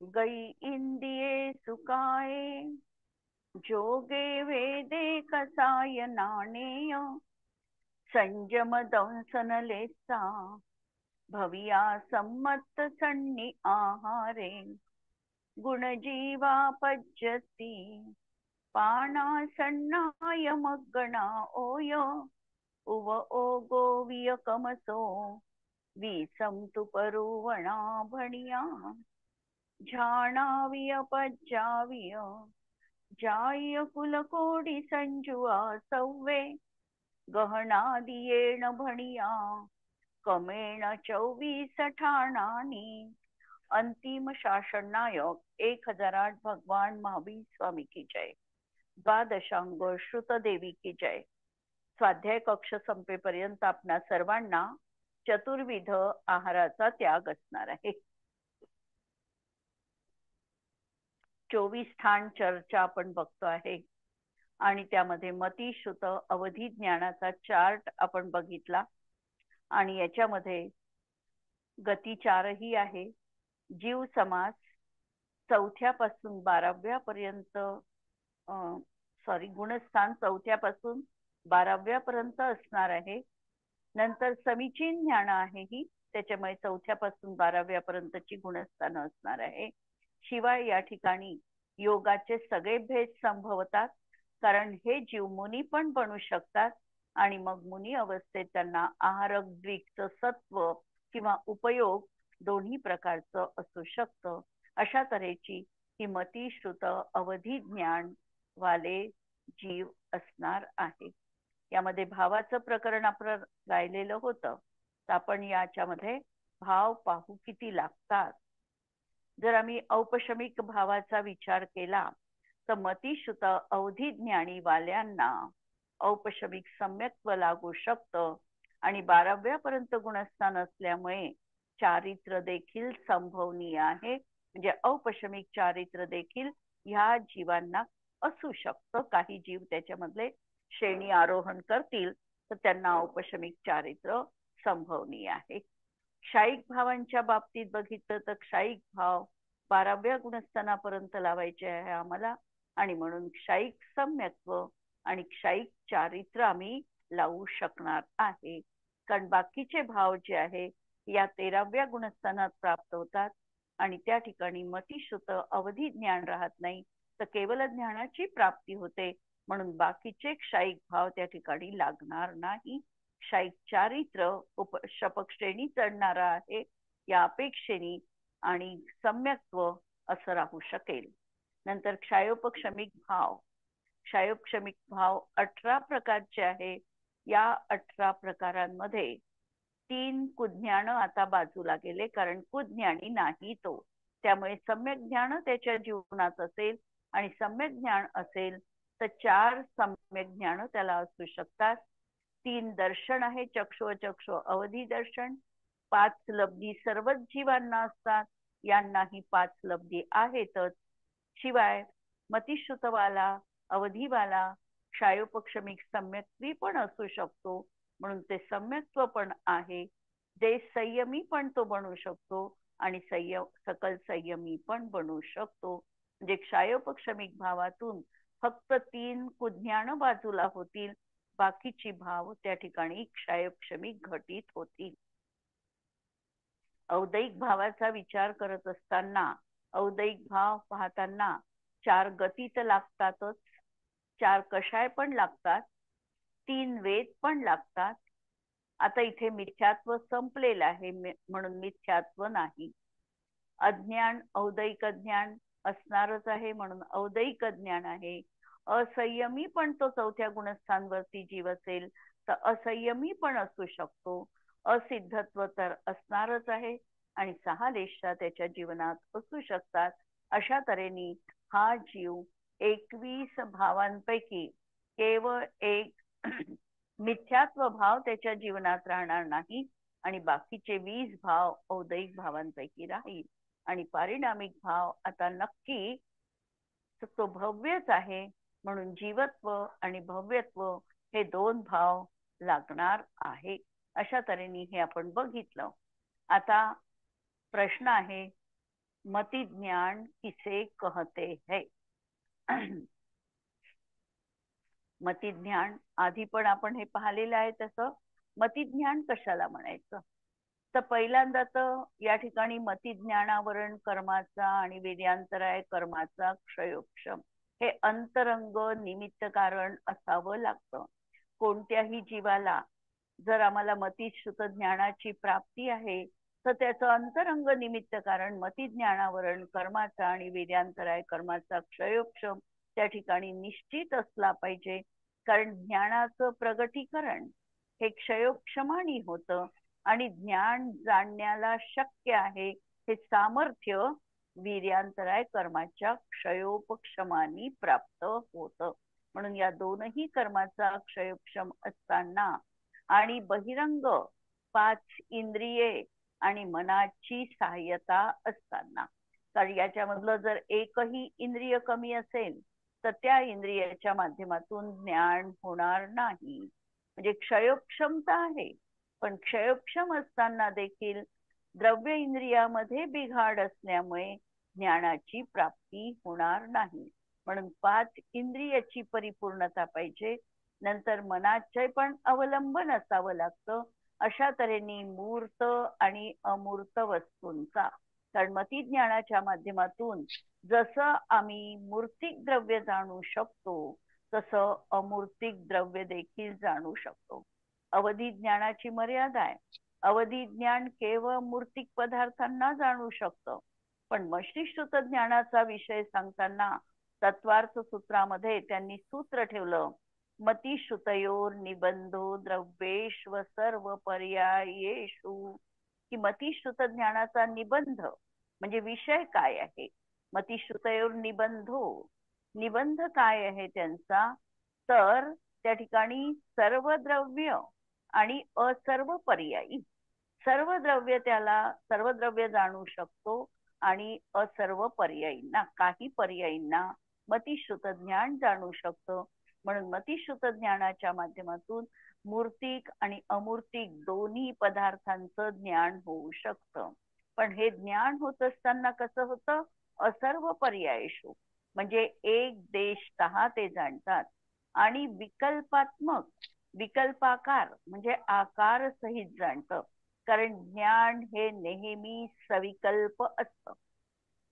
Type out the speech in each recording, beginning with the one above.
गई इंदिये सुकाये, जोगे वेदे कसाय नाणेय, संयम दंसन लेसा, भविया सम्मत सन्नी आहारे, गुणजीवा पज्यती, पाना सन्नाय मग्गणा ओय, उव ओगो वियकमसो, विसंतु परुवणा भणिया, झाणाविय पज्जाविय, जाय कुलकोडी संजुआ सव्वे, गहना दियेण भणिया, कमेण 24 ठाणानी. अंतिम शासन नायक 1008 भगवान महावीर स्वामी की जय. द्वादशांग श्रुत देवी की जय. स्वाध्याय कक्ष संपेपर्यंत आपणा सर्वांना चतुर्विध आहाराचा त्याग असणार आहे. 24 ठाण चर्चा आपण बघतो आहे आणि त्यामध्ये मती श्रुत अवधी ज्ञानाचा चार्ट आपण बघितला आणि याच्यामध्ये गतिचारही आहे. जीव समास 4थ्या पासून 12व्या पर्यंत गुणस्थान 4थ्या पासून 12व्या पर्यंत असणार आहे. नंतर समीचीन ज्ञान आहे ही, त्याच्यामुळे 4थ्या पासून 12व्या पर्यंतची गुणस्थान असणार आहे. शिवाय या ठिकाणी योगाचे सगळे भेद संभवतात, कारण हे जीव मुनी पण बनू शकतात आणि मग मुनी अवस्थेत त्यांना आहारक द्विकचं सत्व किंवा उपयोग दोन्ही प्रकारचं असू शकतं. अशा तऱ्हेची ही मती श्रुत अवधी ज्ञान वाले जीव असणार आहे. यामध्ये भावाचं प्रकरण आपण राहिलेलं होतं, तर आपण याच्यामध्ये भाव पाहू किती लागतात. जर आम्ही औपशमिक भावाचा विचार केला तर मतीश्रुत अवधी ज्ञानी वाल्यांना औपशमिक सम्यक्त्व लागू शकतं आणि 12व्या पर्यंत गुणस्थान असल्यामुळे चारित्र देखील संभवनीय आहे. म्हणजे औपशमिक चारित्र देखील ह्या जीवांना असू शकतं. काही जीव त्याच्यामधले श्रेणी आरोहण करतील तर त्यांना औपशमिक चारित्र संभवनीय आहे. क्षायिक भावांच्या बाबतीत बघितलं तर क्षायिक भाव 12व्या गुणस्थानापर्यंत लावायचे आहे आम्हाला, आणि म्हणून क्षायिक सम्यक्त्व आणि क्षायिक चारित्र आम्ही लावू शकणार आहे. कारण बाकीचे भाव जे आहे या 13व्या गुणस्थानात प्राप्त होतात आणि त्या ठिकाणी मतीश्रुत अवधी ज्ञान राहत नाही, तर केवल ज्ञानाची प्राप्ती होते. म्हणून बाकीचे क्षायिक भाव त्या ठिकाणी लागणार नाही. क्षायिक चारित्र उपशपक श्रेणी चढणारा आहे या अपेक्षेने आणि सम्यक्त्व असं राहू शकेल. नंतर क्षायोपक्षमिक भाव. क्षायोपक्षमिक भाव 18 प्रकारचे आहे. या 18 प्रकारांमध्ये 3 कुज्ञान आता बाजूला गेले, कारण कुज्ञानी नाही तो. त्यामुळे सम्यक ज्ञान त्याच्या जीवनात असेल आणि सम्यक ज्ञान असेल तर 4 सम्यक ज्ञान त्याला असू शकतात. 3 दर्शन आहे, चक्षु अवधी दर्शन. 5 लब्धी सर्वच जीवांना असतात, यांनाही 5 लब्धी आहेतच. शिवाय मतिश्रुतवाला, अवधीवाला क्षायोपक्षमिक सम्यक्त्वी पण असू शकतो, म्हणून ते सम्यक्त्व पण आहे. जे संयमी पण तो बनू शकतो आणि सकल संयमी पण बनू शकतो. म्हणजे क्षायोपक्षमिक भावातून फक्त 3 कुज्ञान बाजूला होतील, बाकीची भाव त्या ठिकाणी क्षायोपक्षमिक घटित होतील. औदैक भावाचा विचार करत असताना औदैक भाव पाहताना 4 गती तर लागतातच, 4 कषाय पण लागतात, 3 वेद पण लागतात. आता इथे मिथ्यात्व संपलेलं आहे म्हणून मिथ्यात्व नाही. अज्ञान औदैक ज्ञान असणारच आहे म्हणून औदैक ज्ञान आहे. असंयमी पण तो 4थ्या गुणस्थानवरती जीव असेल तर असंयमी पण असू शकतो. असिद्धत्व तर असणारच आहे आणि 6 लेशा त्याच्या जीवनात असू शकतात. अशा तऱ्हेने हा जीव 21 भावांपैकी केवळ एक मिथ्यात्व भाव त्याच्या जीवनात राहणार नाही आणि बाकीचे 20 भाव औदैक भावांपैकी राहील. आणि पारिणामिक भाव आता नक्की तो भव्यच आहे, म्हणून जीवत्व आणि भव्यत्व हे 2 भाव लागणार आहे. अशा तऱ्हेने हे आपण बघितलं. आता प्रश्न आहे, मति ज्ञान किसे कहते है. मति ज्ञान आधी पण आपण हे पाहिलेलं आहे. तसं मति ज्ञान कशाला म्हणायचं तर पहिल्यांदा तर या ठिकाणी मति ज्ञानावरण कर्माचा आणि वेद्यांतराय कर्माचा क्षयोक्षम हे अंतरंग निमित्त कारण असावं लागतं. कोणत्याही जीवाला जर आम्हाला मतिश्रुत ज्ञानाची प्राप्ती आहे तर त्याचं अंतरंग निमित्त कारण मति ज्ञानावरण कर्माचा आणि वेद्यांतराय कर्माचा क्षयोक्षम त्या ठिकाणी निश्चित असला पाहिजे. कारण ज्ञानाचं प्रगटीकरण हे क्षयोक्षमानी होतं आणि ज्ञान जाणण्याला शक्य आहे हे सामर्थ्य वीर्यांतराय कर्माच्या क्षयोपक्षमानी प्राप्त होतं. म्हणून या दोनही कर्माचा क्षयोक्षम असताना आणि बहिरंग 5 इंद्रिये आणि मनाची सहाय्यता असताना, कारण याच्यामधलं जर एकही इंद्रिय कमी असेल तर त्या इंद्रियाच्या माध्यमातून ज्ञान होणार नाही. म्हणजे क्षयोक्षमता आहे पण क्षयोक्षम असताना देखील द्रव्य इंद्रियामध्ये बिघाड असल्यामुळे ज्ञानाची प्राप्ती होणार नाही. म्हणून 5 इंद्रियाची परिपूर्णता पाहिजे. नंतर मनाचे पण अवलंबन असावं लागतं. अशा तऱ्हेने मूर्त आणि अमूर्त वस्तूंचा, कारण मती ज्ञानाच्या माध्यमातून जसं आम्ही मूर्तिक द्रव्य जाणू शकतो तसं अमूर्तिक द्रव्य देखील जाणू शकतो. अवधी ज्ञानाची मर्यादा आहे. अवधी ज्ञान केवळ मूर्तिक पदार्थांना जाणू शकतं. पण मतिश्रुत ज्ञानाचा विषय सांगताना तत्वार्थ सूत्रामध्ये त्यांनी सूत्र ठेवलं, मतिश्रुतयोर निबंधो द्रव्येष्व सर्व पर्यायेषु. की मतिश्रुत ज्ञानाचा निबंध म्हणजे विषय काय आहे. मतिश्रुतयोर निबंधो, निबंध काय आहे त्यांचा तर त्या ठिकाणी सर्व द्रव्य आणि असर्व पर्यायी. सर्व द्रव्य त्याला सर्व द्रव्य जाणू शकतो आणि असर्व पर्यायींना काही पर्यायींना मतिश्रुत ज्ञान जाणू शकतो. म्हणून मतिश्रुत ज्ञानाच्या माध्यमातून मूर्तिक आणि अमूर्तिक दोन्ही पदार्थांचं ज्ञान होऊ शकतं. पण हे ज्ञान होत असताना कसं होतं, असर्व पर्यायेषु म्हणजे एक देशतः ते जाणतात आणि विकल्पात्मक विकल्पाकार म्हणजे आकार सहित जाणतं. कारण ज्ञान हे नेहमी सविकल्प असतं.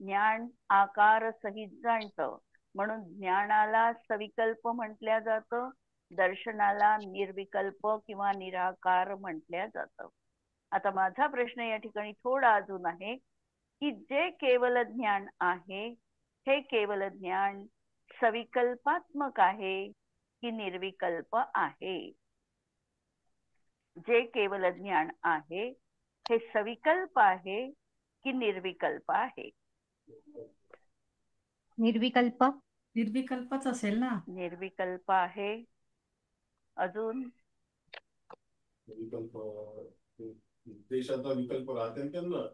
ज्ञान आकार सहित जाणतं म्हणून ज्ञानाला सविकल्प म्हटल्या जातं, दर्शनाला निर्विकल्प किंवा निराकार म्हटल्या जातं. आता माझा प्रश्न या ठिकाणी थोडा अजून आहे की जे केवल ज्ञान आहे हे केवल ज्ञान सविकल्पात्मक आहे की निर्विकल्प आहे. जे केवल ज्ञान आहे हे सविकल्प आहे की निर्विकल्प आहे. निर्विकल्प. निर्विकल्पच असेल ना. निर्विकल्प आहे. अजून विकल्प देशाचा विकल्प राहते त्यांना.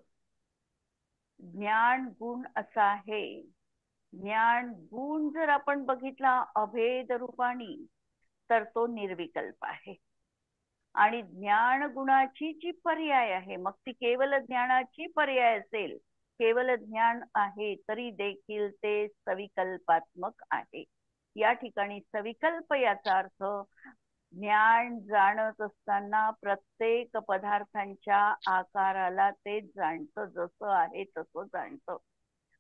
ज्ञान गुण असा आहे. ज्ञान गुण जर आपण बघितला अभेद रूपाने तर तो निर्विकल्प आहे. आणि ज्ञान गुणाची जी पर्याय आहे मग ती केवल ज्ञानाची पर्याय असेल, केवल ज्ञान आहे तरी देखील ते सविकल्पात्मक आहे. या ठिकाणी सविकल्प याचा अर्थ ज्ञान जाणत असताना प्रत्येक पदार्थांच्या आकाराला ते जाणतं, जसं आहे तसं जाणतं.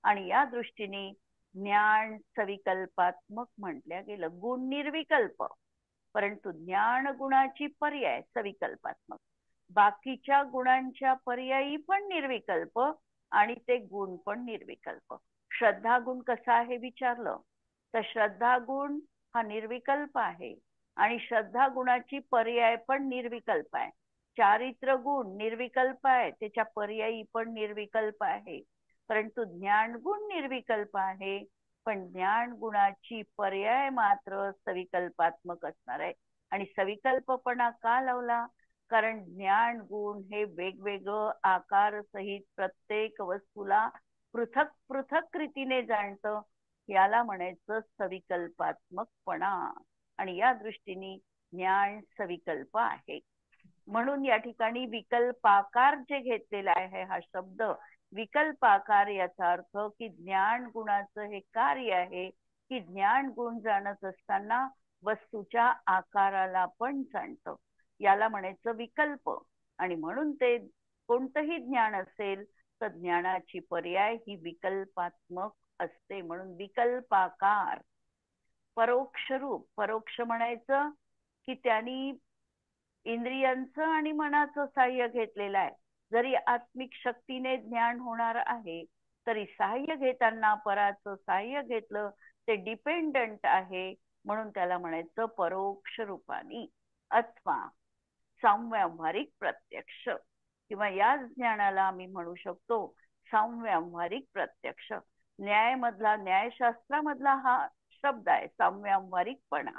आणि या दृष्टीने ज्ञान सविकल्पात्मक म्हटल्या गेलं. गुण निर्विकल्प परंतु ज्ञान गुणाची पर्याय सविकल्पात्मक. बाकीच्या गुणांच्या पर्यायी पण निर्विकल्प आणि ते गुण पण निर्विकल्प. श्रद्धा गुण कसा आहे विचारलं तर श्रद्धा गुण हा निर्विकल्प आहे आणि श्रद्धा गुणाची पर्याय पण निर्विकल्प आहे. चारित्र गुण निर्विकल्प आहे, त्याच्या पर्यायी पण निर्विकल्प आहे. परंतु ज्ञान गुण निर्विकल्प आहे पण ज्ञान गुणाची पर्याय मात्र सविकल्पात्मक असणार आहे. आणि सविकल्पपणा का लावला, कारण ज्ञान गुण हे वेगवेगळं आकार सहित प्रत्येक वस्तूला पृथक पृथक रीतीने जाणतं. याला म्हणायचं सविकल्पात्मकपणा. आणि या दृष्टीने ज्ञान सविकल्प आहे. म्हणून या ठिकाणी विकल्पाकार जे घेतलेला आहे हा शब्द विकल्पाकार, याचा अर्थ की ज्ञान गुणाचं हे कार्य आहे की ज्ञान गुण जाणत असताना वस्तूच्या आकाराला पण जाणतं, याला म्हणायचं विकल्प. आणि म्हणून ते कोणतंही ज्ञान असेल तर ज्ञानाची पर्याय ही विकल्पात्मक असते, म्हणून विकल्पाकार. परोक्ष रूप, परोक्ष म्हणायचं की त्यांनी इंद्रियांचं आणि मनाचं सहाय्य घेतलेलं आहे. जरी आत्मिक शक्तीने ज्ञान होणार आहे तरी सहाय्य घेताना पराचं सहाय्य घेतलं ते डिपेंडंट आहे, म्हणून त्याला म्हणायचं परोक्ष रूपानी. अथवा सांव्यावहारिक प्रत्यक्ष, किंवा याच ज्ञानाला आम्ही म्हणू शकतो सांव्यावहारिक प्रत्यक्ष. न्यायमधला, न्यायशास्त्रामधला हा शब्द आहे सांव्यावहारिकपणा.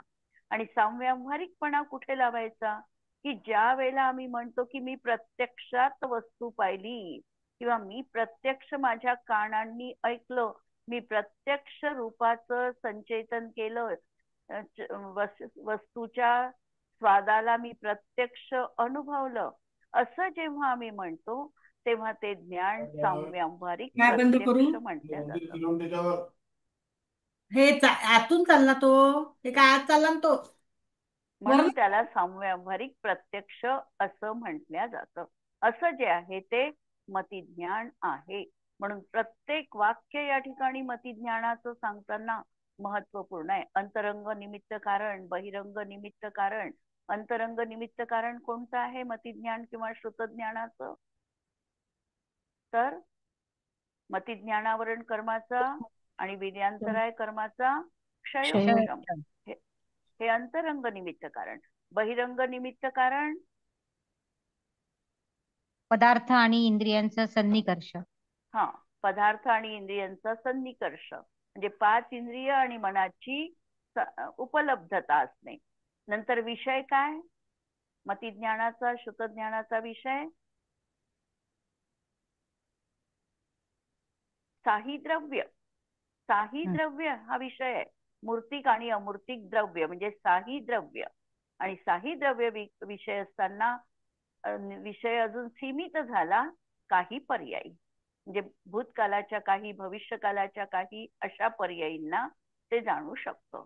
आणि सांव्यावहारिकपणा कुठे लावायचा की ज्या वेळेला आम्ही म्हणतो की मी प्रत्यक्षात वस्तू पाहिली, किंवा मी प्रत्यक्ष माझ्या कानांनी ऐकलं, मी प्रत्यक्ष रूपाचं संचेतन केलं, वस्तूच्या स्वादाला मी प्रत्यक्ष अनुभवलं, असं जेव्हा आम्ही म्हणतो तेव्हा ते ज्ञान सांव्यावहारिक काय बंद करू? प्रत्यक्ष म्हटलं जातं. त्याच्यावर हे आतून चालला तो, हे काय आत चालला ना तो. म्हणून त्याला सांव्यावहारिक प्रत्यक्ष असं म्हटलं जातं. असं जे आहे ते मतिज्ञान आहे. म्हणून प्रत्येक वाक्य या ठिकाणी मतिज्ञानाचं सांगताना महत्वपूर्ण आहे. अंतरंग निमित्त कारण, बहिरंग निमित्त कारण. अंतरंग निमित्त कारण कोणतं आहे मतिज्ञान किंवा श्रुतज्ञानाचं? तर मतिज्ञानावरण कर्माचा आणि वीर्यांतराय कर्माचा क्षयोक्षम, हे अंतरंग निमित्त कारण. बहिरंग निमित्त कारण पदार्थ आणि इंद्रियांचा सन्निकर्ष. हा, पदार्थ आणि इंद्रियांचा सन्निकर्ष म्हणजे 5 इंद्रिय आणि मनाची उपलब्धता असणे. नंतर विषय काय मतिज्ञानाचा, श्रुतज्ञानाचा विषय? साही द्रव्य. साही द्रव्य हा विषय आहे. मूर्तिक आणि अमूर्तिक द्रव्य म्हणजे साही द्रव्य. आणि साही द्रव्य विषय असताना विषय अजून सीमित झाला काही पर्यायी, म्हणजे भूतकालाच्या काही, भविष्यकालाच्या काही, अशा पर्यायींना ते जाणू शकतं.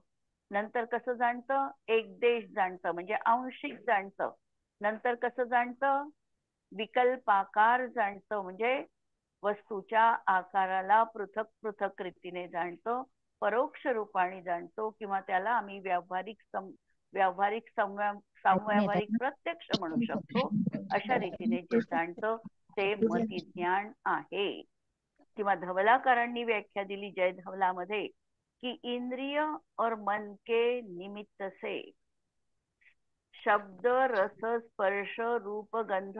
नंतर कसं जाणतं? एक देश जाणतं म्हणजे आंशिक जाणतं. नंतर कसं जाणतं? विकल्पाकार जाणतं म्हणजे वस्तूच्या आकाराला पृथक पृथक रीतीने जाणतो, परोक्ष रूपाने जाणतो, किंवा त्याला आम्ही व्यावहारिक सांव्यावहारिक प्रत्यक्ष म्हणू शकतो. अशा रीतीने जे जाणतं ते मतिज्ञान आहे. किंवा धवलाकारांनी व्याख्या दिली जय धवलामध्ये कि इंद्रिय और मन के निमित्त से शब्द रस स्पर्श रूप गंध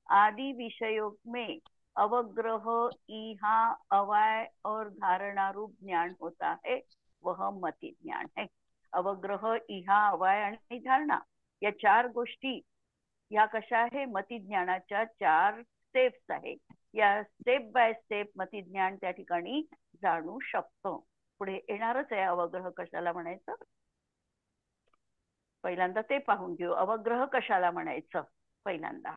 आदि विषयों में अवग्रह इहा अवाय और धारणा रूप ज्ञान होता है, वह मति ज्ञान है. अवग्रह, इहा, अवाय आणि धारणा या 4 गोष्टी या कशा आहे? मतिज्ञानाच्या 4 स्टेप्स आहे. या स्टेप बाय स्टेप मतिज्ञान त्या ठिकाणी जाणू शकतो. पुढे येणारच आहे अवग्रह कशाला म्हणायचं. पहिल्यांदा ते पाहून घेऊ. अवग्रह कशाला म्हणायचं? पहिल्यांदा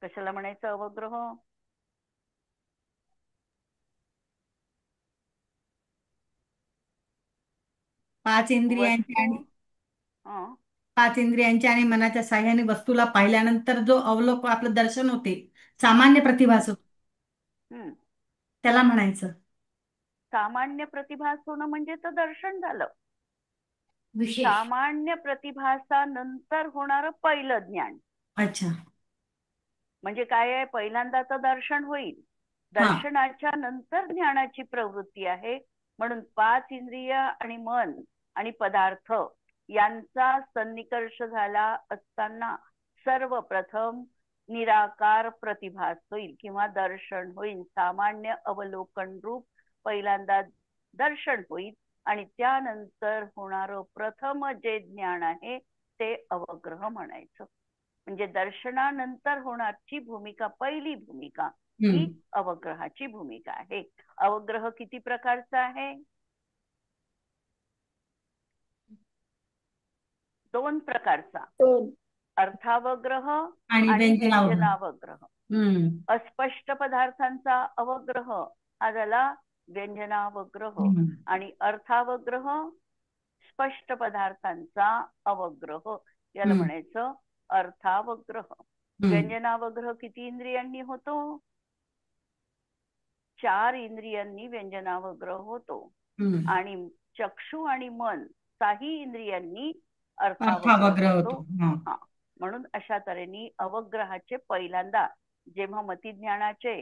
कशाला म्हणायचं अवग्रह? पाच इंद्रियांच्या आणि मनाच्या साह्याने वस्तूला पाहिल्यानंतर जो अवलोक आपलं दर्शन होते, सामान्य प्रतिभास त्याला म्हणायचं. सामान्य प्रतिभास होणं म्हणजे तर दर्शन झालं. विशेष सामान्य प्रतिभासानंतर होणारं पहिलं ज्ञान. अच्छा, म्हणजे काय आहे? पहिल्यांदा तर दर्शन होईल, दर्शनाच्या नंतर ज्ञानाची प्रवृत्ती आहे. म्हणून 5 इंद्रिय आणि मन आणि पदार्थ यांचा सन्निकर्ष झाला असताना सर्वप्रथम निराकार प्रतिभास होईल किंवा दर्शन होईल. सामान्य अवलोकन रूप पहिल्यांदा दर्शन होईल आणि त्यानंतर होणारं प्रथम जे ज्ञान आहे ते अवग्रह म्हणायचं. म्हणजे दर्शनानंतर होणारची भूमिका, पहिली भूमिका ही अवग्रहाची भूमिका आहे. अवग्रह किती प्रकारचा आहे? 2 प्रकारचा. अर्थावग्रह आणि आणि व्यंजनावग्रह. व्यंजनावग्रह. अस्पष्ट पदार्थांचा अवग्रह हा झाला व्यंजनावग्रह, आणि अर्थावग्रह स्पष्ट पदार्थांचा अवग्रह याला म्हणायचं अर्थावग्रह. व्यंजनावग्रह किती इंद्रियांनी होतो? 4 इंद्रियांनी व्यंजनावग्रह होतो. आणि चक्षु आणि मन 6 इंद्रियांनी अर्थावग्रह होतो. म्हणून अशा तऱ्हेने अवग्रहाचे पहिल्यांदा जेव्हा मतिज्ञानाचे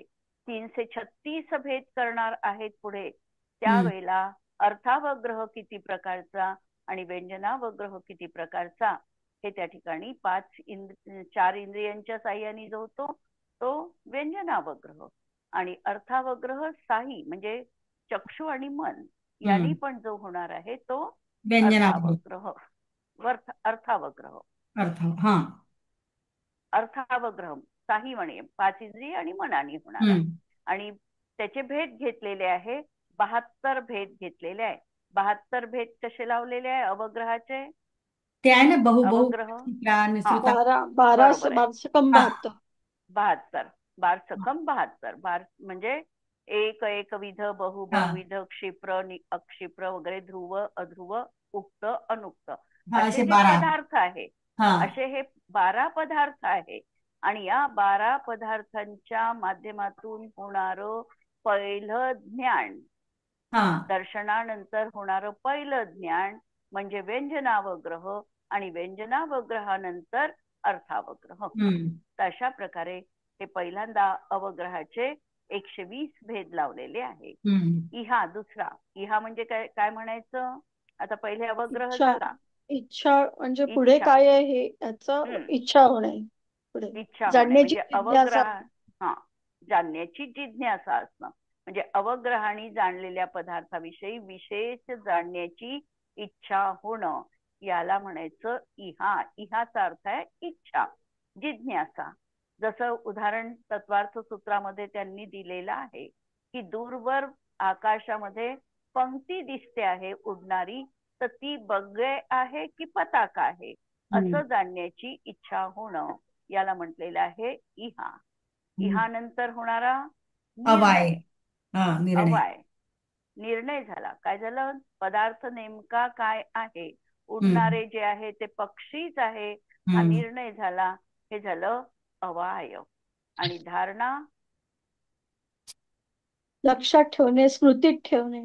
336 भेद करणार आहेत पुढे, त्यावेळेला अर्थावग्रह किती प्रकारचा आणि व्यंजनावग्रह किती प्रकारचा हे त्या ठिकाणी 4 इंद्रियांच्या साह्याने जो होतो तो व्यंजनावग्रह, आणि अर्थावग्रह 6 म्हणजे चक्षु आणि मन यांनी पण जो होणार आहे तो अर्थावग्रह. अर्थावग्रह अर्थावग्रह 6 म्हणे 5 इंद्रिय आणि मनाने होणार. आणि त्याचे भेद घेतलेले आहे 72 भेद घेतलेले आहे. 72 भेद कसे लावलेले आहे अवग्रहाचे? ते आहे ना अवग्रह 72 बारसकम 72 म्हणजे एकविध बहुविध क्षिप्र अक्षिप्र वगैरे ध्रुव अध्रुव उक्त अनुक्त असे जे पदार्थ आहे, असे हे 12 पदार्थ आहे. आणि या 12 पदार्थांच्या माध्यमातून होणारं पहिलं ज्ञान, दर्शनानंतर होणारं पहिलं ज्ञान म्हणजे व्यंजनावग्रह, आणि व्यंजनावग्रहानंतर अर्थावग्रह. अशा प्रकारे हे पहिल्यांदा अवग्रहाचे 120 भेद लावलेले आहे. इहा दुसरा, इहा म्हणजे काय म्हणायचं? आता पहिले अवग्रह झाला. इच्छा म्हणजे पुढे काय आहे हे याचं इच्छा होणे, इच्छा होणे म्हणजे अवग्रह. जाणण्याची जिज्ञासा असणं म्हणजे अवग्रहाने जाणलेल्या पदार्थाविषयी विशेष जाणण्याची इच्छा होणं याला म्हणायचं इहा. इहाचा अर्थ आहे इच्छा, जिज्ञासा. जसं उदाहरण तत्वार्थ सूत्रामध्ये त्यांनी दिलेलं आहे की दूरवर आकाशामध्ये पंक्ती दिसते आहे उडणारी, तर ती बगळे आहे की पताका आहे असं जाणण्याची इच्छा होणं याला म्हटलेलं आहे इहा. इहा नंतर होणारा अवाय. निर्णय झाला. काय झालं? पदार्थ नेमका काय आहे, उडणारे जे आहे ते पक्षीच आहे हा निर्णय झाला. हे झालं अवाय. आणि धारणा लक्षात ठेवणे, स्मृतीत ठेवणे,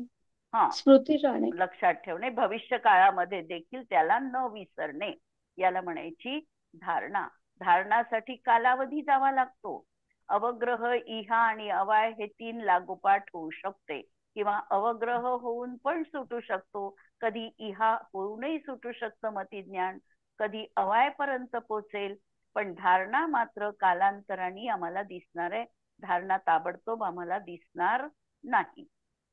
स्मृती राहणे, लक्षात ठेवणे, भविष्य काळामध्ये देखील त्याला न विसरणे याला म्हणायची धारणा. धारणासाठी कालावधी जावा लागतो. अवग्रह इहा आणि अवाय हे 3 लागोपाठ होऊ शकते, किंवा अवग्रह होऊन पण सुटू शकतो. कधी इहा होऊनही सुटू शकतं मतिज्ञान, कधी अवायपर्यंत पोचेल. पण धारणा मात्र कालांतराने आम्हाला दिसणार आहे, धारणा ताबडतोब आम्हाला दिसणार नाही.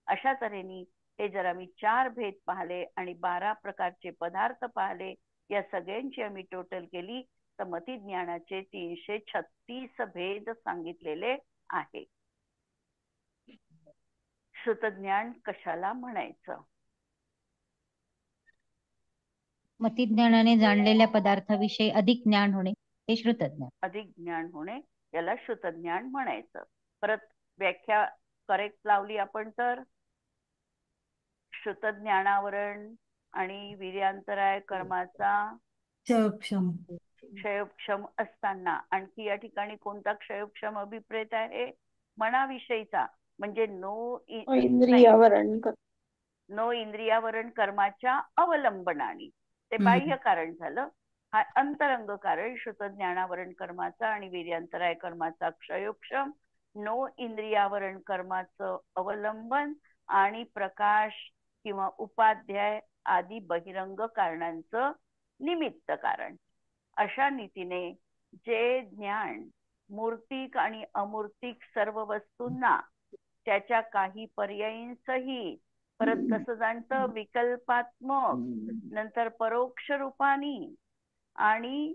अशा तऱ्हेने हे जर आम्ही 4 भेद पाहिले आणि 12 प्रकारचे पदार्थ पाहिले, या सगळ्यांची आम्ही टोटल केली तर मतिज्ञानाचे 336 भेद सांगितलेले आहे. श्रुतज्ञान कशाला म्हणायचं? मतिज्ञानाने जाणलेल्या पदार्थाविषयी अधिक ज्ञान होणे हे श्रुतज्ञान. अधिक ज्ञान होणे याला श्रुतज्ञान म्हणायचं. परत व्याख्या करेक्ट लावली आपण तर श्रुतज्ञानावरण आणि वीर्यांतराय कर्माचा क्षयोक्षम असताना आणखी या ठिकाणी कोणता क्षयोक्षम अभिप्रेत आहे? मनाविषयीचा, म्हणजे नो इंद्रियावरण कर्माच्या अवलंबनाने. ते बाह्य कारण झालं. हा अंतरंग कारण श्रुतज्ञानावरण कर्माचा आणि वीर्यांतराय कर्माचा क्षयोक्षम, नो इंद्रियावरण कर्माचं अवलंबन आणि प्रकाश किंवा उपाध्याय आदी बहिरंग कारणांचं निमित्त कारण. अशा रीतीने जे ज्ञान मूर्तिक आणि अमूर्तिक सर्व वस्तूंना त्याच्या काही पर्यायींसही, परत कसं जाणतं विकल्पात्मक, नंतर परोक्ष रूपानी आणि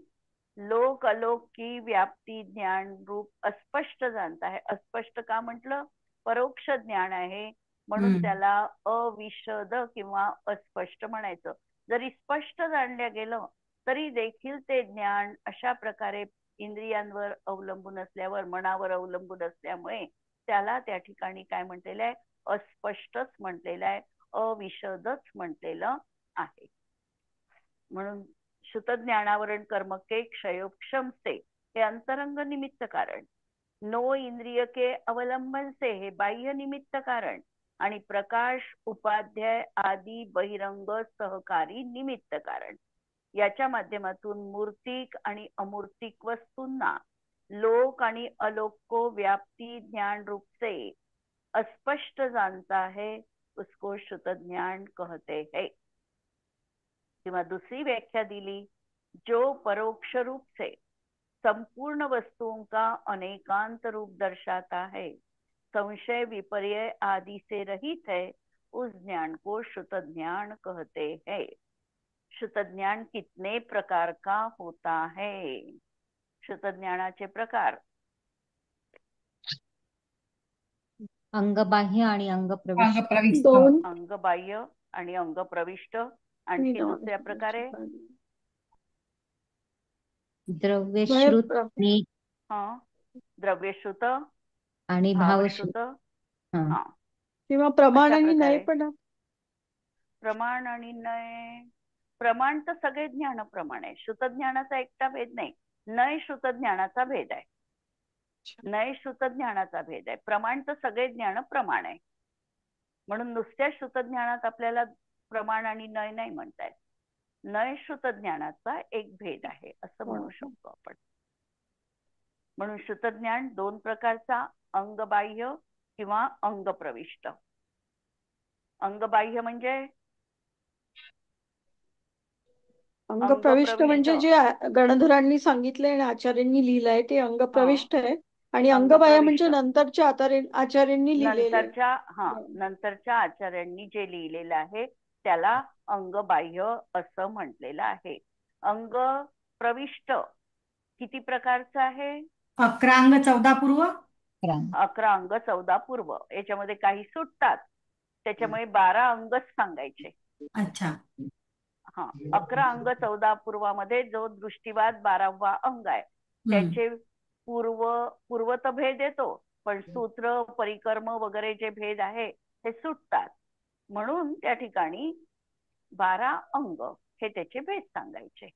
लोक अलोक की व्याप्ती ज्ञान रूप अस्पष्ट जाणता है. अस्पष्ट का म्हटलं? परोक्ष ज्ञान आहे म्हणून त्याला अविशद किंवा अस्पष्ट म्हणायचं. जरी स्पष्ट जाणल्या गेलं तरी देखील ते ज्ञान अशा प्रकारे इंद्रियांवर अवलंबून असल्यावर, मनावर अवलंबून असल्यामुळे त्याला त्या ठिकाणी काय म्हटलेलं आहे? अस्पष्टच म्हटलेलं आहे, अविशदच म्हटलेलं आहे. म्हणून श्रुतज्ञानावरण कर्मके क्षयोक्षम से हे अंतरंग निमित्त कारण, नो इंद्रिय के अवलंबन से हे बाह्य निमित्त कारण, आणि प्रकाश उपाध्याय आदी बहिरंग सहकारी निमित्त कारण. याच्या माध्यमातून मूर्तिक आणि अमूर्तिक वस्तूंना लोक आणि अलोक को व्याप्ति ज्ञान रूप से अस्पष्ट जानता है, उसको श्रुत ज्ञान कहते हैं. किंवा दुसरी व्याख्या दिली, जो परोक्ष रूप से संपूर्ण वस्तुओं का अनेकांत रूप दर्शाता है, संशय विपर्य आदि से रहित है, उस ज्ञान को श्रुत ज्ञान कहते हैं. श्रुत ज्ञान कितने प्रकार का होता है? श्रुत ज्ञानाचे प्रकार अंगबाह्य आणि अंगप्रविष्ट. अंगप्रविष्ट. दोन अंगबाह्य आणि अंगप्रविष्ट. आणखी दुसऱ्या प्रकारे द्रव्यश्रुत आणि द्रव्यश्रुत आणि भावश्रुत. हा. किंवा प्रमाण अशा आणि प्रकारे. नय पण प्रमाण आणि नय. प्रमाण तर सगळे ज्ञान प्रमाण आहे, श्रुत ज्ञानाचा एकटा भेद नाही. नय श्रुत ज्ञानाचा भेद आहे. नय श्रुत ज्ञानाचा भेद आहे. प्रमाण तर सगळे ज्ञान प्रमाण आहे. म्हणून नुसत्या श्रुत ज्ञानात आपल्याला प्रमाण आणि नय नाही म्हणता येत. नय श्रुत ज्ञानाचा एक भेद आहे असं म्हणू शकतो आपण. म्हणून श्रुत ज्ञान दोन प्रकारचा, अंगबाह्य किंवा अंगप्रविष्ट. अंगबाह्य अंगप्रविष्ट म्हणजे जे गणधरांनी सांगितलंय आणि आचार्यांनी लिहिलंय ते अंगप्रविष्ट आहे, आणि अंगबाह्य म्हणजे नंतरच्या आचार्यांनी लिहिलेले. नंतरच्या आचार्यांनी जे लिहिलेलं आहे त्याला अंगबाह्य असं म्हटलेलं आहे. अंग प्रविष्ट किती प्रकारचं आहे? 11 अंग 14 पूर्व. 11 अंग 14 पूर्व. याच्यामध्ये काही सुटतात, त्याच्यामुळे 12 अंगच सांगायचे. अच्छा. 11 अंग 14 पूर्वामध्ये जो दृष्टिवाद 12वा अंग आहे त्याचे पूर्व तर भेद येतो, पण सूत्र परिकर्म वगैरे जे भेद आहे ते सुटतात. म्हणून त्या ठिकाणी 12 अंग हे त्याचे भेद सांगायचे.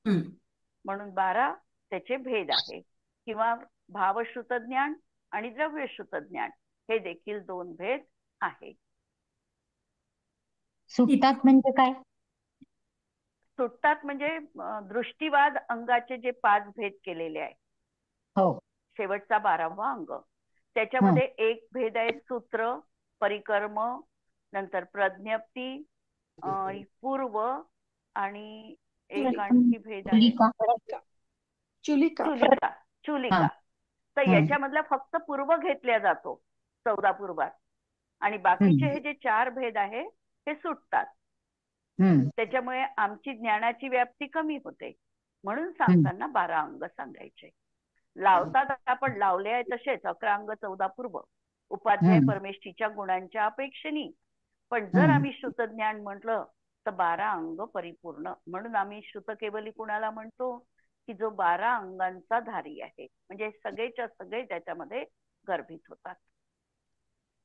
म्हणून 12 त्याचे भेद आहे. किंवा भावश्रुत ज्ञान आणि द्रव्यश्रुत ज्ञान हे देखील दोन भेद आहे. सुटतात म्हणजे काय? सुटतात म्हणजे दृष्टिवाद अंगाचे जे 5 भेद केलेले आहे. हो. शेवटचा 12वा अंग त्याच्यामध्ये एक भेद आहे सूत्र परिकर्म, नंतर प्रज्ञप्ती, पूर्व, आणि एक आणखी भेद आहे चुलिका. तर याच्यामधला फक्त पूर्व घेतला जातो 14 पूर्वात, आणि बाकीचे हे जे 4 भेद आहे हे सुटतात. त्याच्यामुळे आमची ज्ञानाची व्याप्ती कमी होते. म्हणून सांगताना 12 अंग सांगायचे. लावतात आपण लावले आहे तसेच 11 अंग 14 पूर्व उपाध्याय परमेष्ठीच्या गुणांच्या अपेक्षेने. पण जर आम्ही श्रुत ज्ञान म्हटलं तर 12 अंग परिपूर्ण. म्हणून आम्ही श्रुत केवली कुणाला म्हणतो की जो 12 अंगांचा धारी आहे, म्हणजे सगळेच्या सगळे त्याच्यामध्ये गर्भित होतात.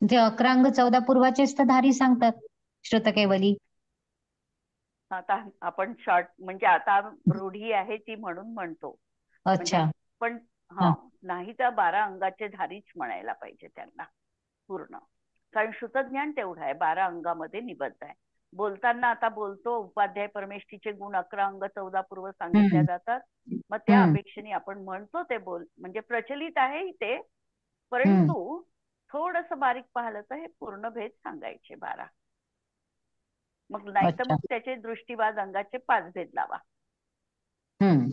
म्हणजे 11 अंग 14 पूर्वाचेच तर धारी सांगतात श्रुत केवली. आता आपण शॉर्ट म्हणजे आता रूढी आहे ती म्हणून म्हणतो. अच्छा. पण नाही तर 12 अंगाचे धारीच म्हणायला पाहिजे त्यांना पूर्ण, कारण श्रुतज्ञान तेवढं आहे 12 अंगामध्ये निबद्ध आहे. बोलताना आता बोलतो उपाध्याय परमेष्ठीचे गुण 11 अंग 14 पूर्व सांगितल्या जातात. मग त्या अपेक्षेने आपण म्हणतो ते म्हणजे प्रचलित आहे ते. परंतु थोडस बारीक पाहिलं तर हे पूर्ण भेद सांगायचे 12. मग नाही तर मग त्याचे दृष्टिवाद अंगाचे 5 भेद लावा,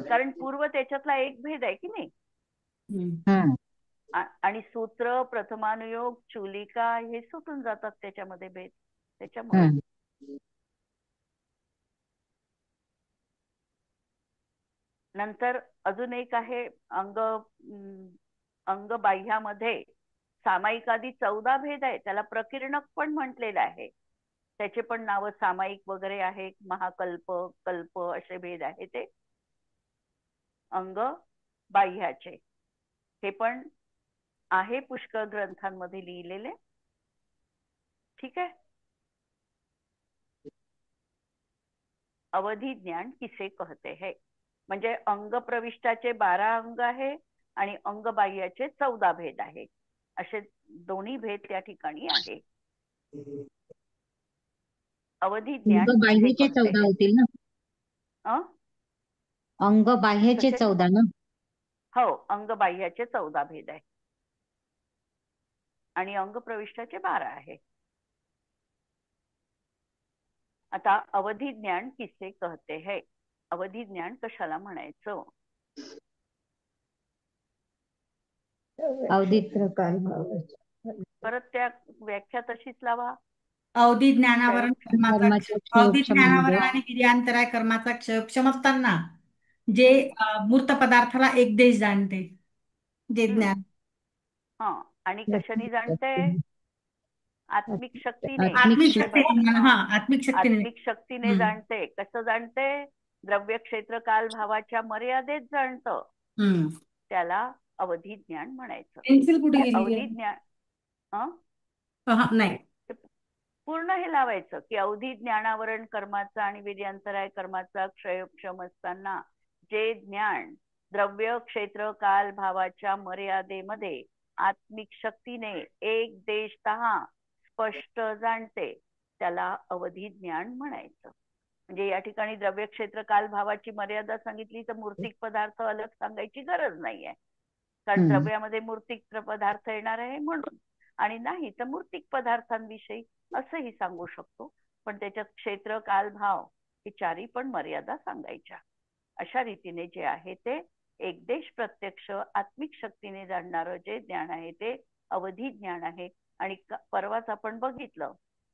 कारण पूर्व त्याच्यातला एक भेद आहे की नाही. आणि सूत्र प्रथमानुयोग चुलिका हे सुटून जातात त्याच्यामध्ये भेद. त्याच्यामुळे नंतर अजून एक आहे अंगबाह्यामध्ये सामायिक आदी 14 भेद आहे. त्याला प्रकीर्णक पण म्हटलेलं आहे. त्याचे पण नाव सामायिक वगैरे आहे, महाकल्प, कल्प असे भेद आहे ते. अंग बाह्याचे. हे पण आहे पुष्कळ ग्रंथांमध्ये लिहिलेले. ठीक आहे. अवधी ज्ञान किसे कहते है, म्हणजे अंग प्रविष्टाचे 12 अंग आहे आणि अंग बाह्याचे 14 भेद आहे. असे दोन्ही भेद त्या ठिकाणी आहे. अवधी ज्ञान अंग किसे बाह्याचे कहते 14 है. होतील ना? अं? अंग बाह्याचे कसे? 14 ना? हो, अंग बाह्याचे 14 भेद आहे आणि अंग प्रविष्टाचे 12 आहे. आता अवधी ज्ञान किसे कहते है, अवधी ज्ञान कशाला म्हणायचं? अवधित काल भाव. परत त्या व्याख्या तशीच लावा. अवधी ज्ञानावरण क्षय- कर्माचा कर्माचे अवधी क्षयोक्षम ज्ञानावरण म्हणजे आणि वीर्यांतराय कर्माचा क्षयोक्षम असताना जे हम्म. मूर्त पदार्थाला एक देश जाणते जे हम्म. ज्ञान हा, आणि कशाने जाणते? आत्मिक शक्तीने. आत्मिक आत्मिक हे शक्ती. बघ, शक्तीने, हा, आत्मिक शक्तीने. आत्मिक शक्तीने जाणते. कसं जाणते? द्रव्य क्षेत्र काल भावाच्या मर्यादेत जाणतं. हम्म. त्याला अवधी ज्ञान म्हणायचं. पेन्सिल कुठे गेली अवधी ज्ञान नाही. पूर्ण हे लावायचं की अवधी ज्ञानावरण कर्माचा आणि वीर्यांतराय कर्माचा क्षयोक्षम असताना जे ज्ञान द्रव्य क्षेत्र काल भावाच्या मर्यादेमध्ये आत्मिक शक्तीने एक देशतः स्पष्ट जाणते त्याला अवधी ज्ञान म्हणायचं. म्हणजे या ठिकाणी द्रव्य क्षेत्र काल भावाची मर्यादा सांगितली तर मूर्तिक पदार्थ अलग सांगायची गरज नाहीये, कारण द्रव्यामध्ये मूर्तिक पदार्थ येणार आहे म्हणून. आणि नाही तर मूर्तिक पदार्थांविषयी असंही सांगू शकतो, पण त्याच्यात क्षेत्र काल भाव हे चारी पण मर्यादा सांगायच्या. अशा रीतीने जे आहे ते एक देश प्रत्यक्ष आत्मिक शक्तीने जाणणारं जे ज्ञान आहे ते अवधी ज्ञान आहे. आणि परवाच आपण बघितलं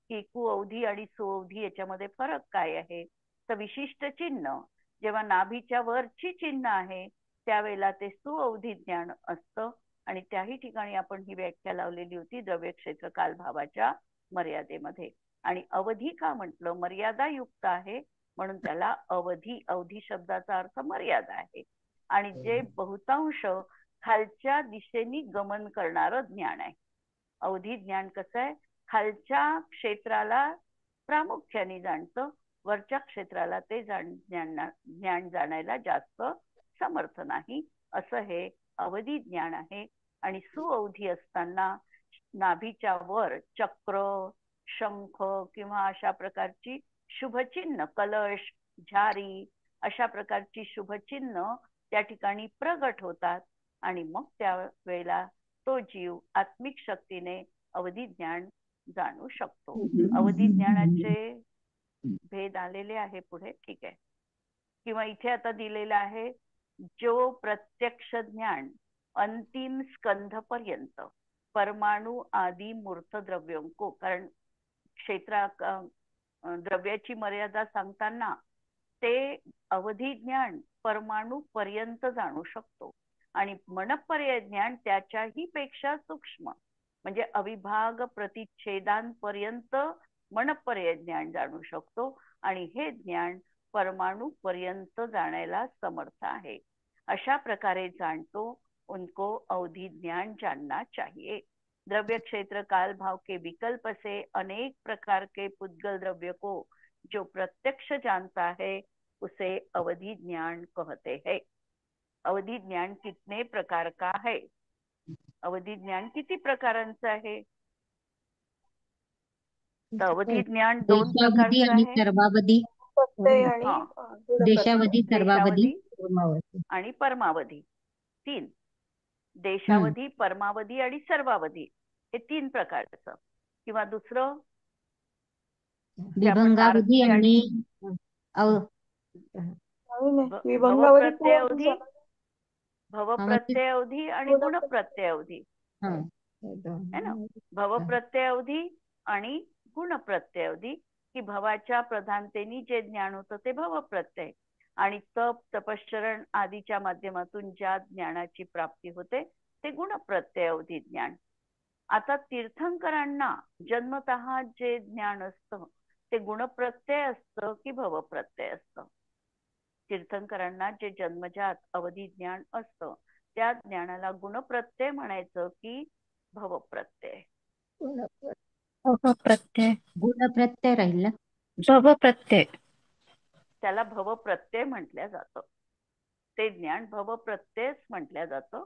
की कुअवधी आणि सुअवधी याच्यामध्ये फरक काय आहे. तर विशिष्ट चिन्ह जेव्हा नाभीच्या वरची चिन्ह आहे त्यावेळेला ते सुअवधी ज्ञान असतं, आणि त्याही ठिकाणी आपण ही व्याख्या लावलेली होती द्रव्य क्षेत्र काल भावाच्या मर्यादेमध्ये. आणि अवधी का म्हटलं? मर्यादा युक्त आहे म्हणून त्याला अवधी. अवधी शब्दाचा अर्थ मर्यादा आहे. आणि जे बहुतांश खालच्या दिशेने गमन करणारं ज्ञान आहे. अवधी ज्ञान कसं आहे? खालच्या क्षेत्राला प्रामुख्याने जाणतं, वरच्या क्षेत्राला ते ज्ञान जाणायला जास्त समर्थ नाही, असं हे अवधी ज्ञान आहे. आणि सुअवधी असताना नाभीच्या वर चक्र, शंख किंवा अशा प्रकारची शुभचिन्ह, कलश, झारी अशा प्रकारची शुभचिन्ह त्या ठिकाणी प्रगट होतात. आणि मग त्यावेळेला तो जीव आत्मिक शक्तीने अवधी ज्ञान जाणू शकतो. अवधी ज्ञानाचे भेद आलेले आहे पुढे. ठीक आहे. किंवा इथे आता दिलेलं आहे जो प्रत्यक्ष ज्ञान अंतिम स्कंध पर्यंत परमाणु आदी मूर्त द्रव्यों, कारण क्षेत्रा द्रव्याची मर्यादा सांगताना ते अवधी ज्ञान परमाणु पर्यंत जाणू शकतो. आणि मनपर्यय ज्ञान त्याच्याही पेक्षा सूक्ष्म, म्हणजे अविभाग प्रतिच्छेदांपर्यंत मनपर्यय ज्ञान जाणू शकतो. आणि हे ज्ञान परमाणु पर्यंत जाण्याला समर्थ आहे. अशा प्रकारे जाणतो उनको अवधि ज्ञान जानना चाहिए. द्रव्य क्षेत्र काल भाव के विकल्प से अनेक प्रकार के पुद्गल द्रव्य को जो प्रत्यक्ष जानता है उसे अवधि ज्ञान कहते हैं. अवधि ज्ञान कितने प्रकार का है? अवधि ज्ञान किती प्रकारांचं आहे? तर अवधि ज्ञान 2 देशावधी प्रकारचं आणि आहे. सर्वावधी. प्रत्यय आणि हा. गुणप्रत्यय. देशावधी, सर्वावधी, देशावधी परमावधी. आणि परमावधी. 3. देशावधी, परमावधी आणि सर्वावधी हे 3 प्रकारचं. किंवा दुसरं विभंगावधी आणि विभंगावधी भवप्रत्यय अवधी, भवप्रत्यय हा, अवधी आणि गुणप्रत्यय अवधी है ना. भवप्रत्यय अवधी आणि गुणप्रत्यय अवधी, की भवाच्या प्रधानतेने जे ज्ञान होतं ते भवप्रत्यय, आणि तप, तपश्चरण आदीच्या माध्यमातून ज्या ज्ञानाची प्राप्ती होते ते गुणप्रत्यय अवधी ज्ञान. आता तीर्थंकरांना जन्मतः जे ज्ञान असतं ते गुणप्रत्यय असतं की भवप्रत्यय असतं? तीर्थंकरांना जे जन्मजात अवधी ज्ञान असतं त्या ज्ञानाला गुणप्रत्यय म्हणायचं की भवप्रत्यय? भवप्रत्यय. गुणप्रत्यय राहील ना. भवप्रत्यय. त्याला भवप्रत्यय म्हटल्या जातं. ते ज्ञान भवप्रत्ययच म्हटल्या जातं.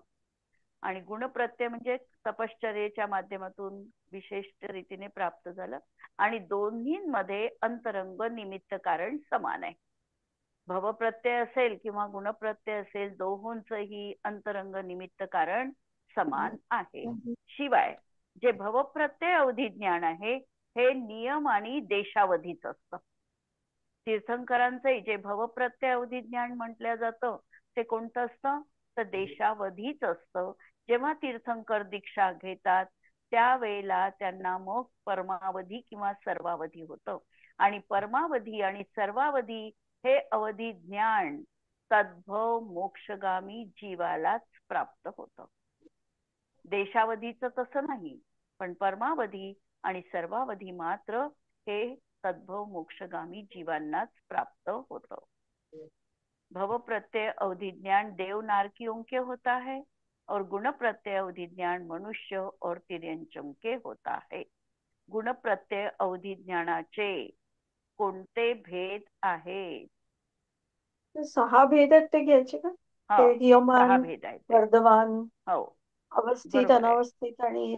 आणि गुणप्रत्यय म्हणजे तपश्चर्येच्या माध्यमातून विशिष्ट रीतीने प्राप्त झालं आणि दोन्हींमध्ये अंतरंग निमित्त कारण समान आहे. भवप्रत्यय असेल किंवा गुणप्रत्यय असेल, दोहोंचही अंतरंग निमित्त कारण समान आहे. शिवाय जे भवप्रत्यय अवधी ज्ञान आहे हे नियम आणि देशावधीच असतं. तीर्थंकरांचंही जे भवप्रत्यय अवधी ज्ञान म्हटलं जातं ते कोणतं असतं तर देशावधीच असतं. जेव्हा तीर्थंकर दीक्षा घेतात त्यावेळेला त्यांना मग परमावधी किंवा सर्वावधी होतं. आणि परमावधी आणि सर्वावधी हे अवधी ज्ञान तद्भव मोक्षगामी जीवालाच प्राप्त होतं. देशावधीचं तसं नाही, पण परमावधी आणि सर्वावधी मात्र हे तद्भव मोक्षगामी जीवांनाच प्राप्त होतं. भव प्रत्यय अवधि ज्ञान देव नारकियों के होता है और गुण प्रत्यय अवधि ज्ञान मनुष्य और तिर्यंचों के होता है. गुण प्रत्यय अवधि ज्ञानाचे कोणते भेद आहेत? 6 भेद आहेत ते घ्यायचे का? हा, ते 6 ह्रियमान, भेद आहेत ते. वर्धमान, हो, अवस्थित, बरोबर आहे. अनवस्थित आणि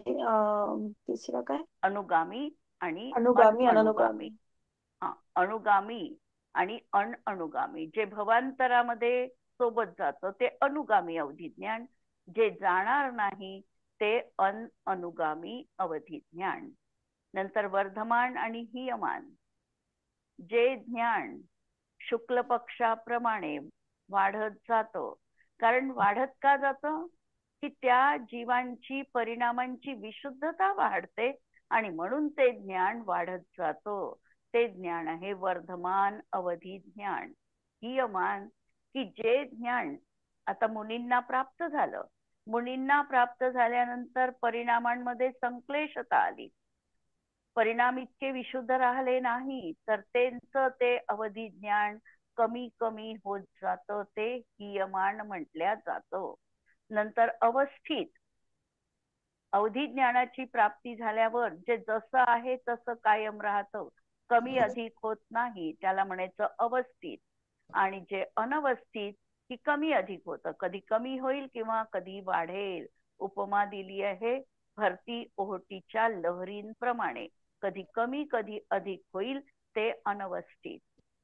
तिसरं काय? अनुगामी आणि अनुगामी, अनुगामी. अननुगामी. हा, अनुगामी आणि अनुगामी. जे भवांतरामध्ये सोबत जातं ते अनुगामी अवधी ज्ञान, जे जाणार नाही ते अनुगामी अवधी ज्ञान. नंतर वर्धमान आणि हीयमान. जे ज्ञान शुक्ल पक्षाप्रमाणे वाढत जातं. कारण वाढत का जातं की त्या जीवांची परिणामांची विशुद्धता वाढते आणि म्हणून ते ज्ञान वाढत जातं. ते ज्ञान आहे वर्धमान अवधी ज्ञान. हीयमान की जे ज्ञान आता मुनींना प्राप्त झालं, मुनींना प्राप्त झाल्यानंतर परिणामांमध्ये संक्लेशता आली, परिणाम इतके विशुद्ध राहिले नाही तर त्यांचं ते अवधी ज्ञान कमी कमी होत जातं. ते हीयमान म्हटल्या जातं. नंतर अवस्थित अवधी ज्ञानाची प्राप्ती झाल्यावर जे जसं आहे तसं कायम राहतं, कमी अधिक होत नाही, त्याला म्हणायचं अवस्थित. आणि जे अनवस्थित की कमी अधिक होतं, कधी कमी होईल किंवा कधी वाढेल. उपमा दिली आहे भरती ओहोटीच्या लहरींप्रमाणे, कधी कमी कधी अधिक होईल ते अनवस्थित.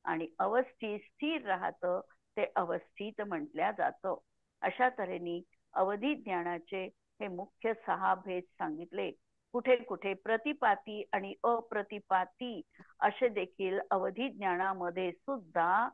आणि अवस्थित स्थिर राहतं ते अवस्थित म्हटल्या जातं. अशा तऱ्हेने अवधी ज्ञानाचे हे मुख्य 6 भेद सांगितले. कुठे कुठे प्रतिपाती आणि अप्रतिपाती असे देखील अवधी ज्ञानामध्ये सुद्धा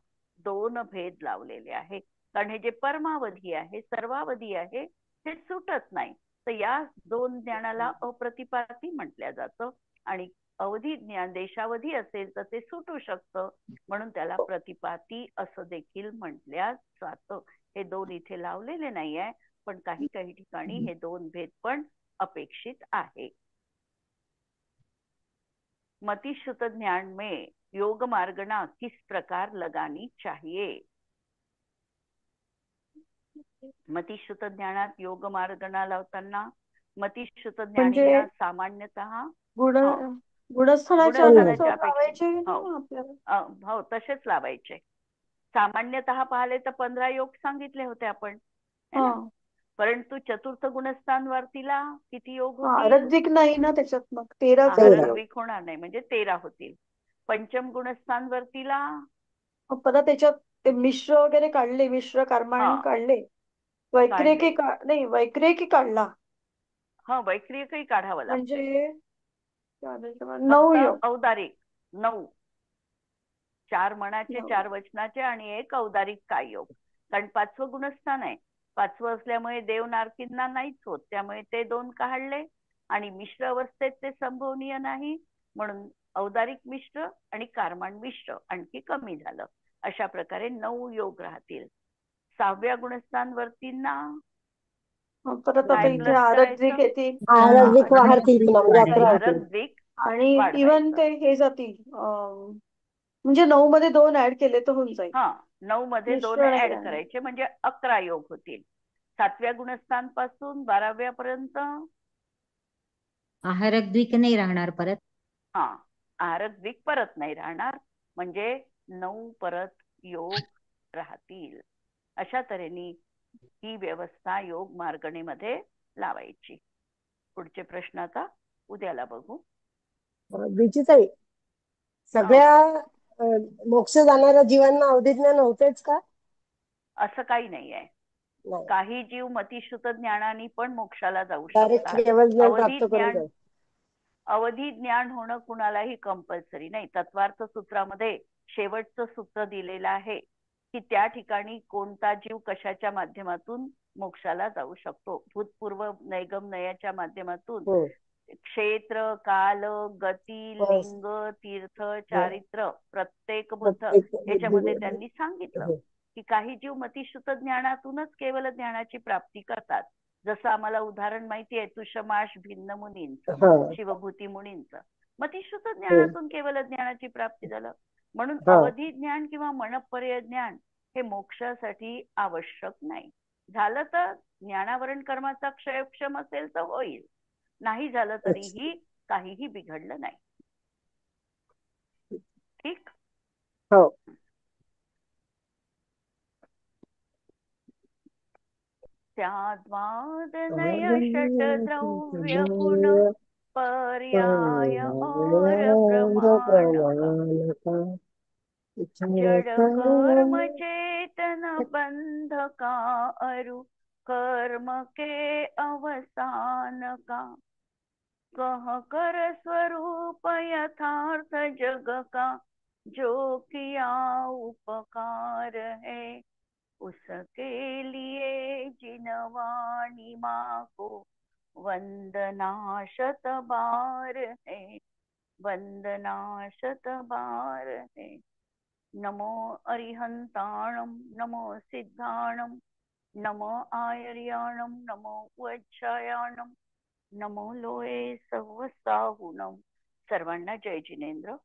2 भेद लावलेले आहे. कारण हे जे परमावधी आहे, सर्वावधी आहे, हे सुटत नाही. तर या 2 ज्ञानाला अप्रतिपाती म्हटल्या जातं. आणि अवधी ज्ञान देशावधी असेल तर ते सुटू शकतं, म्हणून त्याला प्रतिपाती असं देखील म्हटल्या जातं. हे 2 इथे लावलेले नाही आहे, पण काही काही ठिकाणी हे 2 भेद पण अपेक्षित आहे. मतिश्रुत ज्ञान में योग मार्गना किस प्रकार लगानी चाहिए? मतिश्रुत ज्ञानात योग मार्गना लावताना मतिश्रुत ज्ञानींना सामान्यतः गुणस्थानाच्या गुणस्थानाच्या अनुसार लावायचे अपेक्षित ना आपल्याला? हो तसेच लावायचे. सामान्यतः पाहिले तर 15 योग सांगितले होते आपण, है ना? परंतु चतुर्थ गुणस्थान वरतीला किती योग होतील? आरद्विक नाही ना त्याच्यात, मग 13 आरद्विक होणार नाही, म्हणजे 13 होतील. पंचम गुणस्थान वरतीला परत त्याच्यात ते मिश्र वगैरे काढले, मिश्र कर्माण काढले, वैक्रेकी नाही वैक्रेकी काढला. हा, वैक्रियकही काढावं लागतं. म्हणजे 9 योग. औदारिक 9, 4 मनाचे, 4 वचनाचे आणि 1 औदारिक काय योग. कारण 5वं गुणस्थान आहे, 5वं असल्यामुळे देव नारकींना नाहीच होत, त्यामुळे ते 2 काढले. आणि मिश्र अवस्थेत ते संभवनीय नाही, म्हणून औदारिक मिश्र आणि कारमाण मिश्र आणखी कमी झालं. अशा प्रकारे 9 योग राहतील. 6व्या गुणस्थान वरतींना परत आता इथे आरद्विक येतील, आरद्विक आणि इव्हन ते हे जातील, म्हणजे 9 मध्ये 2 ऍड केले तर होऊन जाईल. हा, 9 मध्ये 2 मिश्रण ऍड ज्ञान. करायचे म्हणजे 11 योग होतील. 7व्या गुणस्थान पासून 12व्या पर्यंत आहारक द्विक नाही राहणार परत. हा, आहारक द्विक परत नाही राहणार, म्हणजे 9 परत योग राहतील. अशा तऱ्हेने ही व्यवस्था योग मार्गणीमध्ये लावायची. पुढचे प्रश्न आता उद्याला बघू. विचिताई, सगळ्या मोक्ष जाणाऱ्या जीवांना अवधिज्ञान होतेच का? असं काही नाही आहे. नाही, काही जीव मतिश्रुत ज्ञानाने पण मोक्षाला जाऊ डायरेक्ट शकतात. केवळ ज्ञान अवधी प्राप्त करून ज्ञान जाऊ. अवधी ज्ञान होणं कुणालाही कंपल्सरी नाही. तत्वार्थ सूत्रामध्ये शेवटचं सूत्र दिलेलं आहे की त्या ठिकाणी कोणता जीव कशाच्या माध्यमातून मोक्षाला जाऊ शकतो. भूतपूर्व नैगम नयाच्या माध्यमातून, हो, क्षेत्र, काल, गती, बस. लिंग, तीर्थ, चारित्र, प्रत्येक बुद्ध प्रत्येक याच्यामध्ये बुद्धी- त्यांनी सांगितलं हो. की काही जीव मतिश्रुत ज्ञानातूनच केवळ ज्ञानाची प्राप्ती करतात. जसं आम्हाला उदाहरण माहिती आहे तुषमाश भिन्न मुनींचं, हा, शिवभूती मुनींचं. मतिश्रुत हो, ज्ञानातून केवळ ज्ञानाची प्राप्ती झालं. म्हणून हा, अवधी ज्ञान किंवा मनपर्य ज्ञान हे मोक्षासाठी आवश्यक नाही. झालं तर ज्ञानावरण कर्माचा क्षयक्षम असेल तर होईल, नाही झालं तरीही काहीही बिघडलं नाही. ठीक. हो. स्याद्वादनय षट्द्रव्य गुण पर्याय और प्रमाणक जड कर्म चेतन बंध का अरु कर्म के अवसान का कह कर स्वरूप यथार्थ जग का जो किया उपकार है उसके लिए जिनवाणी माँ को वंदना शत बार है, वंदना शत बार है. नमो अरिहंताणम, नमो सिद्धाणम, नमो आयर्याणम, नमो वज्रायाणम, नमो लोये सवसाहुणम. सर्वांना जय जिनेंद्र.